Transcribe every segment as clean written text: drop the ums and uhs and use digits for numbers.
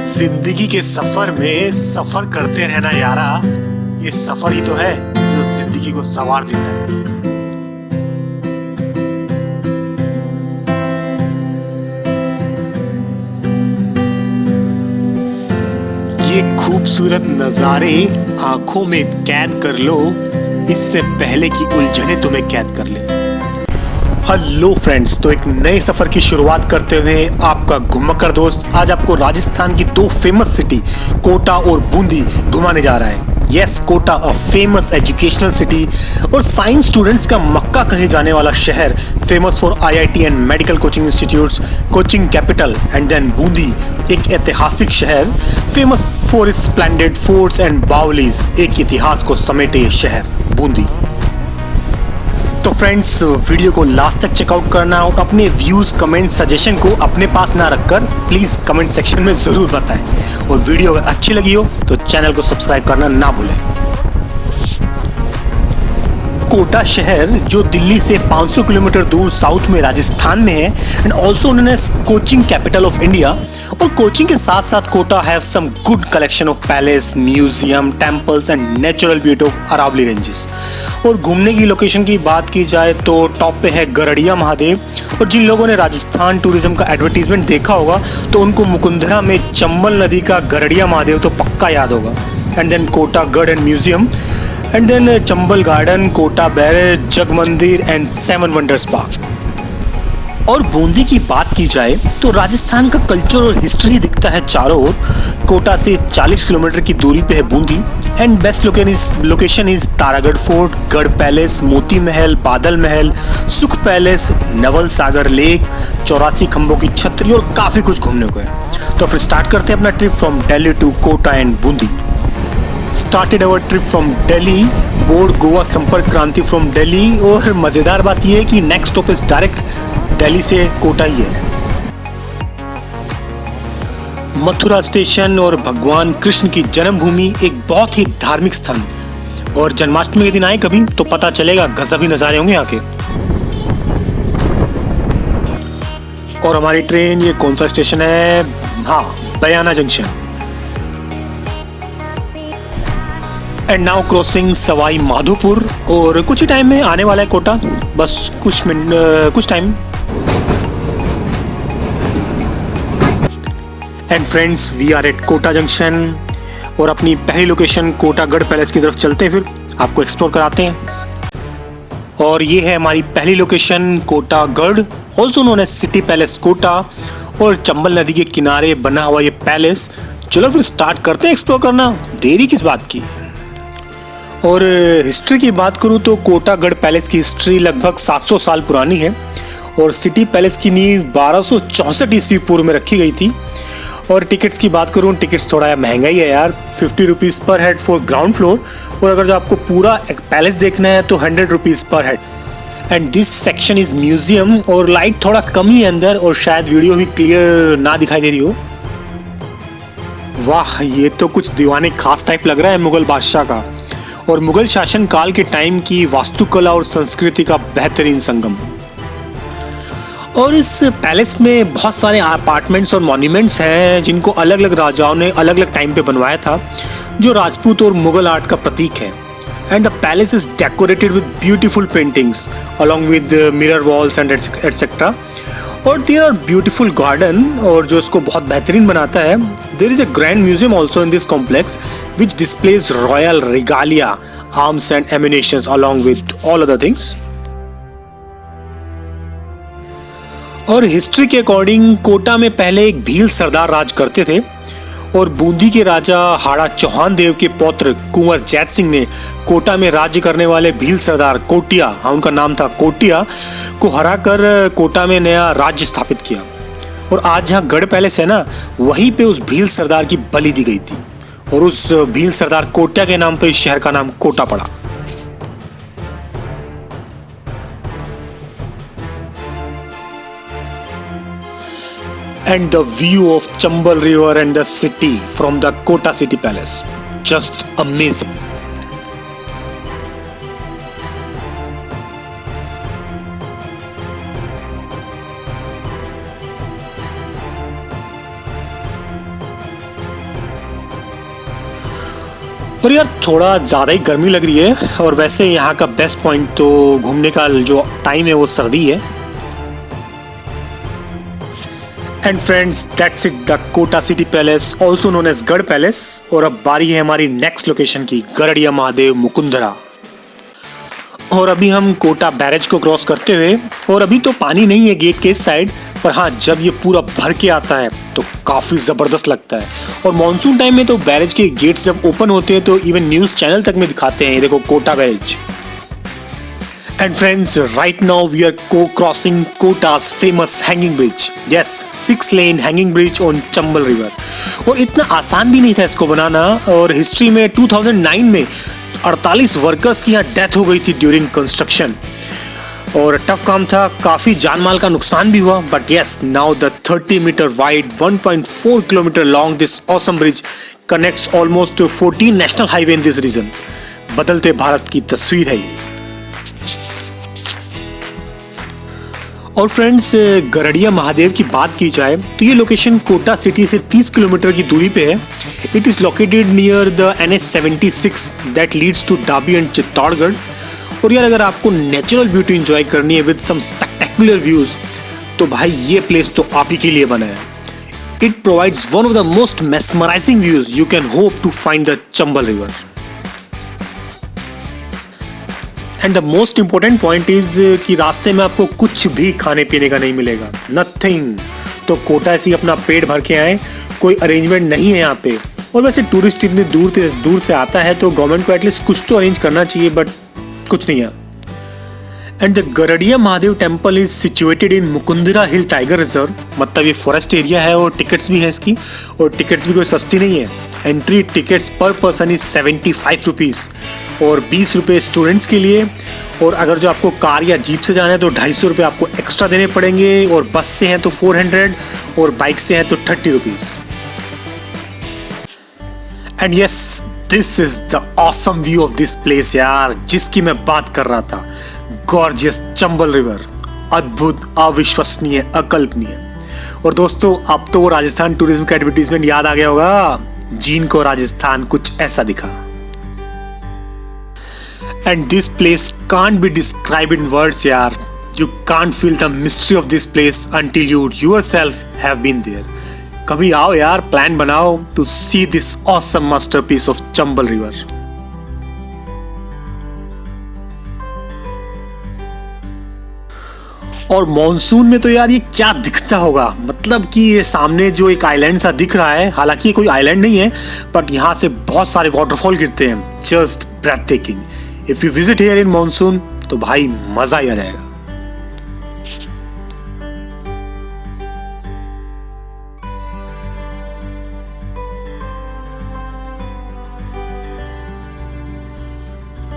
जिंदगी के सफर में सफर करते रहना यारा, ये सफर ही तो है जो जिंदगी को संवार देता है। ये खूबसूरत नजारे आंखों में कैद कर लो, इससे पहले कि उलझने तुम्हें कैद कर ले। हेलो फ्रेंड्स, तो एक नए सफर की शुरुआत करते हुए आपका घुमक्कड़ दोस्त आज आपको राजस्थान की दो फेमस सिटी कोटा और बूंदी घुमाने जा रहा है। Yes, Kota a famous educational city और साइंस स्टूडेंट्स का मक्का कहे जाने वाला शहर, famous for IIT and medical coaching institutes, coaching capital. And then Bundi, एक ऐतिहासिक शहर famous for its splendid forts and बावलीज। एक इतिहास को समेटे ये शहर बूंदी। तो फ्रेंड्स, वीडियो को लास्ट तक चेकआउट करना और अपने व्यूज, कमेंट, सजेशन को अपने पास ना रखकर प्लीज कमेंट सेक्शन में जरूर बताएं। और वीडियो अगर अच्छी लगी हो तो चैनल को सब्सक्राइब करना ना भूलें। कोटा शहर जो दिल्ली से 500 किलोमीटर दूर साउथ में राजस्थान में है and also known as coaching capital of India. और कोचिंग के साथ साथ Kota have some good collection of palace, museum, temples and natural beauty of Aravalli ranges. और घूमने की लोकेशन की बात की जाए तो टॉप पे है गरड़िया महादेव। और जिन लोगों ने राजस्थान टूरिज्म का एडवर्टीजमेंट देखा होगा तो उनको मुकुंदरा में चंबल नदी का गरड़िया महादेव तो पक्का याद होगा। And then Kota Garh and museum, and then Chambal garden, Kota barrage, Jag Mandir and seven wonders park. और बूंदी की बात की जाए तो राजस्थान का कल्चर और हिस्ट्री दिखता है चारों ओर। कोटा से 40 किलोमीटर की दूरी पे है Bundi and best location is Taragarh fort, गढ़ पैलेस, मोती महल, बादल महल, सुख पैलेस, नवल सागर लेक, 84 खंभों की छतरी और काफी कुछ घूमने को है। तो फिर स्टार्ट करते हैं अपना trip from Delhi to Kota and Bundi. Started our trip from Delhi, board Goa Sampark Kranti from Delhi. और मजेदार बात यह है कि next stop is direct Delhi से कोटा ही है। मथुरा स्टेशन और भगवान कृष्ण की जन्मभूमि, एक बहुत ही धार्मिक स्थान। और जन्माष्टमी के दिन आए कभी तो पता चलेगा, गजब ही नजारे होंगे यहाँ के। और हमारी ट्रेन, ये कौन सा स्टेशन है? हाँ, Bayana junction. And now crossing Sawai Madhopur. और कुछ ही टाइम में आने वाला है कोटा, बस कुछ time. And friends, we are at Kota junction और अपनी पहली लोकेशन कोटागढ़ पैलेस की तरफ चलते हैं, फिर आपको एक्सप्लोर कराते हैं। और ये है हमारी पहली location Kotagarh, also known as city palace Kota. और चंबल नदी के किनारे बना हुआ ये पैलेस। चलो फिर स्टार्ट करते हैं एक्सप्लोर करना, देरी किस बात की। और हिस्ट्री की बात करूँ तो कोटागढ़ पैलेस की हिस्ट्री लगभग 700 साल पुरानी है। और सिटी पैलेस की नींव 1264 ईस्वी पूर्व में रखी गई थी। और टिकट्स की बात करूँ, टिकट्स थोड़ा महंगा ही है यार, 50 रुपीज़ पर हेड फॉर ग्राउंड फ्लोर। और अगर जो आपको पूरा पैलेस देखना है तो 100 रुपीज़ पर head. And this section is museum. और लाइट थोड़ा कम ही है अंदर और शायद वीडियो भी क्लियर ना दिखाई दे रही हो। वाह, ये तो कुछ दीवाने खास टाइप लग रहा है मुगल बादशाह का। और मुगल शासन काल के टाइम की वास्तुकला और संस्कृति का बेहतरीन संगम। और इस पैलेस में बहुत सारे अपार्टमेंट्स और मॉन्यूमेंट्स हैं जिनको अलग अलग राजाओं ने अलग अलग टाइम पे बनवाया था, जो राजपूत और मुगल आर्ट का प्रतीक है। And the palace is decorated with beautiful paintings along with mirror walls and etcetera. और देयर आर ब्यूटीफुल गार्डन, और जो इसको बहुत बेहतरीन बनाता है, there is a grand museum also in this complex which displays royal regalia, arms and ammunitions along with all other things. और history के अकॉर्डिंग कोटा में पहले एक भील सरदार राज करते थे। और बूंदी के राजा हाड़ा चौहान देव के पौत्र कुंवर जैत सिंह ने कोटा में राज्य करने वाले भील सरदार कोटिया, हाँ उनका नाम था कोटिया, को हराकर कोटा में नया राज्य स्थापित किया। और आज जहाँ गढ़ पैलेस है ना, वहीं पे उस भील सरदार की बलि दी गई थी। और उस भील सरदार कोटिया के नाम पे इस शहर का नाम कोटा पड़ा। And the view of Chambal River and the city from the Kota City Palace, just amazing. और यार थोड़ा ज़्यादा ही गर्मी लग रही है, और वैसे यहाँ का बेस्ट पॉइंट तो घूमने का जो टाइम है वो सर्दी है। And friends, that's it, the Kota city palace, also known as Garh palace. और अब बारी है हमारी नेक्स्ट लोकेशन की, गरड़िया महादेव मुकुंदरा। और अभी हम कोटा बैरेज को क्रॉस करते हुए, और अभी तो पानी नहीं है गेट के इस साइड, पर हाँ जब ये पूरा भर के आता है तो काफ़ी ज़बरदस्त लगता है। और मॉनसून टाइम में तो बैरेज के गेट्स जब ओपन होते हैं तो इवन न्यूज़ चैनल तक में दिखाते हैं, देखो Kota barrage. And friends, right now we are crossing Kota's famous hanging bridge. Yes, 6 lane hanging bridge on Chambal river. और इतना आसान भी नहीं था इसको बनाना, और हिस्ट्री में 2009 में 48 वर्कर्स की यहाँ डेथ हो गई थी ड्यूरिंग कंस्ट्रक्शन। और टफ काम था, काफ़ी जान माल का नुकसान भी हुआ। But yes, now the 30 metre wide 1.4 kilometre long this awesome bridge connects almost 14 national highway in this region. बदलते भारत की तस्वीर है ये। और फ्रेंड्स, गरड़िया महादेव की बात की जाए तो ये लोकेशन कोटा सिटी से 30 किलोमीटर की दूरी पे है। It is located near the NH76 that leads to Dabi and Chittorgarh. और यार अगर आपको नेचुरल ब्यूटी एंजॉय करनी है विद सम स्पेक्टेकुलर व्यूज, तो भाई ये प्लेस तो आप ही के लिए बना है। It provides one of the most mesmerising views you can hope to find the Chambal river. And the most important point is कि रास्ते में आपको कुछ भी खाने पीने का नहीं मिलेगा, नथिंग। तो कोटा ऐसी अपना पेट भर के आए, कोई अरेंजमेंट नहीं है यहाँ पे। और वैसे टूरिस्ट इतनी दूर से आता है तो गवर्नमेंट को एटलीस्ट कुछ तो अरेंज करना चाहिए, बट कुछ नहीं है। And the Garadia Mahadev temple is situated in Mukundra hill tiger reserve. मतलब ये फॉरेस्ट एरिया है और टिकट्स भी है इसकी, और टिकट्स भी कोई सस्ती नहीं है। एंट्री टिकट्स पर पर्सन इज 75 रुपीज़, और 20 रुपये स्टूडेंट्स के लिए। और अगर जो आपको कार या जीप से जाना है तो 250 रुपये आपको एक्स्ट्रा देने पड़ेंगे, और बस से हैं तो 400, और बाइक से हैं तो 30 rupees. And yes, this is the awesome view of this place यार, जिसकी मैं बात कर रहा था। गॉर्जियस चंबल रिवर, अद्भुत, अविश्वसनीय, अकल्पनीय। और दोस्तों, अब तो वो राजस्थान टूरिज्म का एडवर्टीजमेंट याद आ गया होगा, जीन को राजस्थान कुछ ऐसा दिखा। And this place can't be describe in words यार। You can't feel the mystery of this place until you yourself have been there. कभी आओ यार, प्लान बनाओ to see this awesome masterpiece of Chambal river. और मॉनसून में तो यार ये क्या दिखता होगा, मतलब कि ये सामने जो एक आइलैंड सा दिख रहा है, हालांकि ये कोई आइलैंड नहीं है, बट यहाँ से बहुत सारे वाटरफॉल गिरते हैं, just ब्रेथटेकिंग। If you visit here in monsoon तो भाई मजा ही आ जाएगा।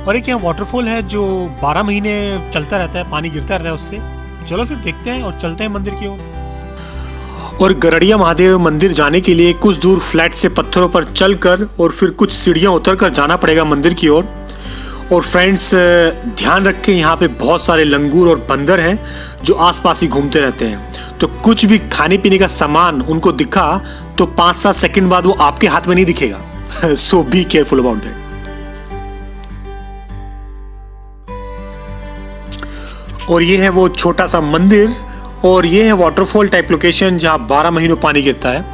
और एक यहाँ वाटरफॉल है जो 12 महीने चलता रहता है, पानी गिरता रहता है उससे। चलो फिर देखते हैं और चलते हैं मंदिर की ओर। और गरड़िया महादेव मंदिर जाने के लिए कुछ दूर फ्लैट से पत्थरों पर चलकर और फिर कुछ सीढ़ियाँ उतरकर जाना पड़ेगा मंदिर की ओर। और फ्रेंड्स, ध्यान रखें, यहाँ पे बहुत सारे लंगूर और बंदर हैं जो आसपास ही घूमते रहते हैं। तो कुछ भी खाने पीने का सामान उनको दिखा तो 5-7 सेकंड बाद वो आपके हाथ में नहीं दिखेगा। सो बी केयरफुल अबाउट दैट। और ये है वो छोटा सा मंदिर, और ये है वाटरफॉल टाइप लोकेशन जहाँ 12 महीनों पानी गिरता है।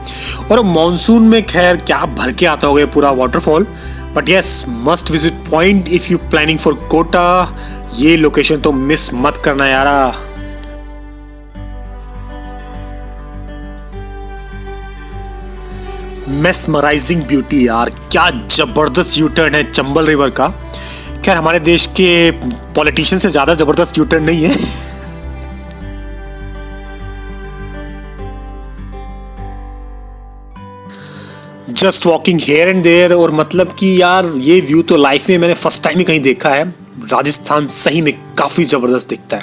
और मॉनसून में खैर क्या भर के आता होगा पूरा waterfall, but yes, must visit point if you planning for Kota. ये लोकेशन तो मिस मत करना यारा। मेस्मराइजिंग ब्यूटी यार, क्या जबरदस्त यू टर्न है चंबल रिवर का। खैर हमारे देश के पॉलिटिशियन से ज्यादा जबरदस्त यू टर्न नहीं है। Just walking here and there, और मतलब कि यार ये व्यू तो लाइफ में मैंने फर्स्ट टाइम ही कहीं देखा है। राजस्थान सही में काफी जबरदस्त दिखता है,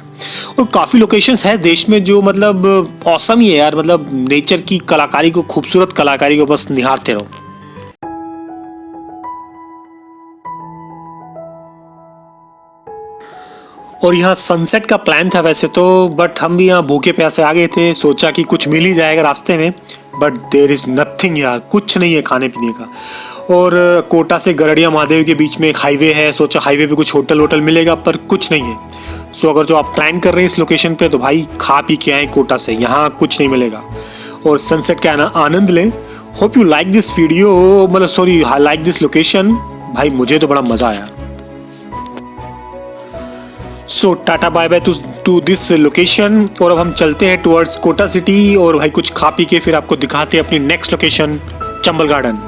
और काफी लोकेशंस है देश में जो मतलब औसम ही है यार। मतलब नेचर की कलाकारी को, खूबसूरत कलाकारी को बस निहारते रहो। और यहाँ सनसेट का प्लान था वैसे तो, बट हम भी यहाँ भूखे प्यासे आ गए थे, सोचा कि कुछ मिल ही जाएगा रास्ते में, बट देयर इज़ नथिंग यार, कुछ नहीं है खाने पीने का। और कोटा से गरड़िया महादेव के बीच में एक हाईवे है, सोचा हाईवे पे कुछ होटल वोटल मिलेगा, पर कुछ नहीं है। सो अगर जो आप प्लान कर रहे हैं इस लोकेशन पे तो भाई खा पी के आए कोटा से, यहाँ कुछ नहीं मिलेगा और सनसेट का आनंद लें। Hope you like this video, मतलब सॉरी लाइक दिस लोकेशन। भाई मुझे तो बड़ा मज़ा आया। So tata bye bye to this location, और अब हम चलते हैं टुवर्ड्स कोटा सिटी और भाई कुछ खा पी के फिर आपको दिखाते हैं अपनी next location Chambal garden.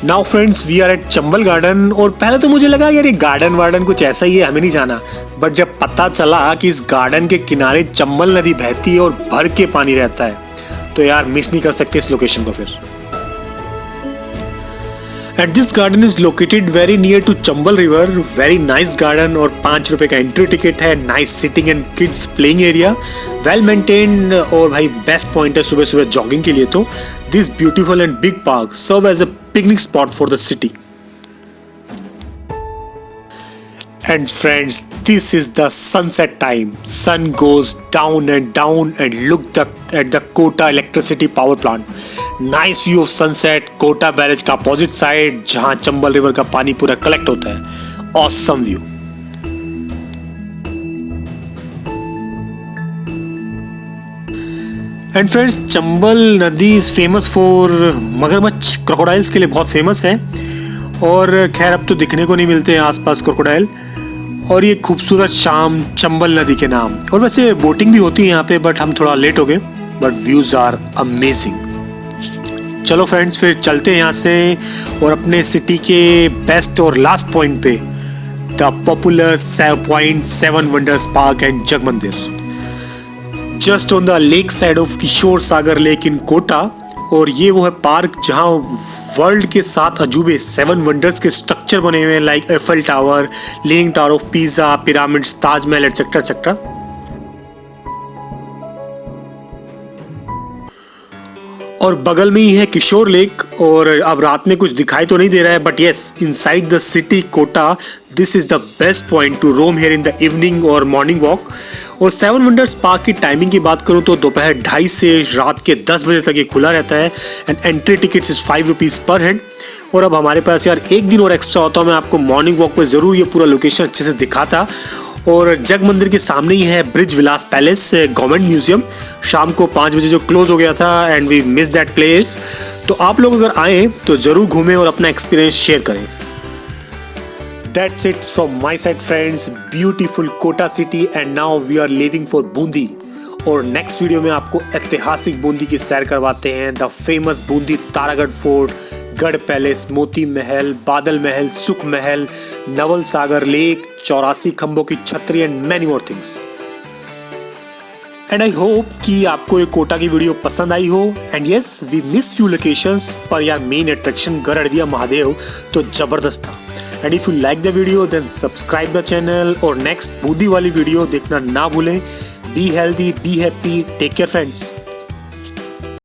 Now friends we are at Chambal garden, और पहले तो मुझे लगा यार ये गार्डन वार्डन कुछ ऐसा ही है, हमें नहीं जाना, बट जब पता चला कि इस गार्डन के किनारे चंबल नदी बहती है और भर के पानी रहता है तो यार मिस नहीं कर सकते इस लोकेशन को फिर। And this garden is located very near to Chambal River. Very nice garden और 5 रुपए का एंट्री टिकट है। Nice sitting and kids playing area. Well maintained और भाई बेस्ट पॉइंट है सुबह सुबह जॉगिंग के लिए तो। This beautiful and big park serve as a picnic spot for the city. And friends, this is the sunset time. Sun goes down and look at the Kota electricity power plant. Nice view of sunset. Kota barrage का opposite side जहाँ Chambal river का पानी पूरा collect होता है। Awesome view. And friends, Chambal नदी is famous for मगरमच्छ, crocodiles के लिए बहुत फेमस है, और खैर अब तो दिखने को नहीं मिलते हैं आसपास क्रोकोडाइल। और ये खूबसूरत शाम चंबल नदी के नाम, और वैसे बोटिंग भी होती है यहाँ पे, बट हम थोड़ा लेट हो गए, बट व्यूज आर अमेजिंग। चलो फ्रेंड्स फिर चलते हैं यहाँ से और अपने सिटी के बेस्ट और लास्ट पॉइंट पे, the popular point 7 wonders park and Jag Mandir, just on the lake side of Kishore Sagar lake in Kota. और ये वो है पार्क जहाँ वर्ल्ड के 7 अजूबे 7 वंडर्स के स्ट्रक्चर बने हुए हैं, like Eiffel tower, leaning tower of pizza, pyramids, Taj Mahal etcetera etcetera. और बगल में ही है किशोर लेक, और अब रात में कुछ दिखाई तो नहीं दे रहा है, but yes inside the city Kota this is the best point to roam here in the evening और मॉर्निंग वॉक। और 7 वंडर्स पार्क की टाइमिंग की बात करूं तो दोपहर 2:30 से रात के 10 बजे तक ये खुला रहता है, and entry tickets is 5 rupees पर हेड। और अब हमारे पास यार एक दिन और एक्स्ट्रा होता, मैं आपको मॉर्निंग वॉक पे ज़रूर ये पूरा लोकेशन अच्छे से दिखाता। और जग मंदिर के सामने ही है Brij Vilas palace, government museum, शाम को 5 बजे जो क्लोज हो गया था, and we miss that place. तो आप लोग अगर आए तो ज़रूर घूमें और अपना एक्सपीरियंस शेयर करें। That's it from my side friends, beautiful Kota city, and now we are leaving for Bundi. और नेक्स्ट वीडियो में आपको ऐतिहासिक बूंदी की सैर करवाते हैं, the famous Bundi Taragarh fort, गढ़ पैलेस, मोती महल, बादल महल, सुख महल, नवल सागर लेक, 84 खंभों की छतरी and many more things. And I hope कि आपको ये कोटा की वीडियो पसंद आई हो। And yes we miss few locations, पर यार मेन अट्रैक्शन गरड़िया महादेव तो जबरदस्त था। And if you like the video then subscribe the channel, और नेक्स्ट बूंदी वाली वीडियो देखना ना भूलें। Be healthy, be happy, take care friends.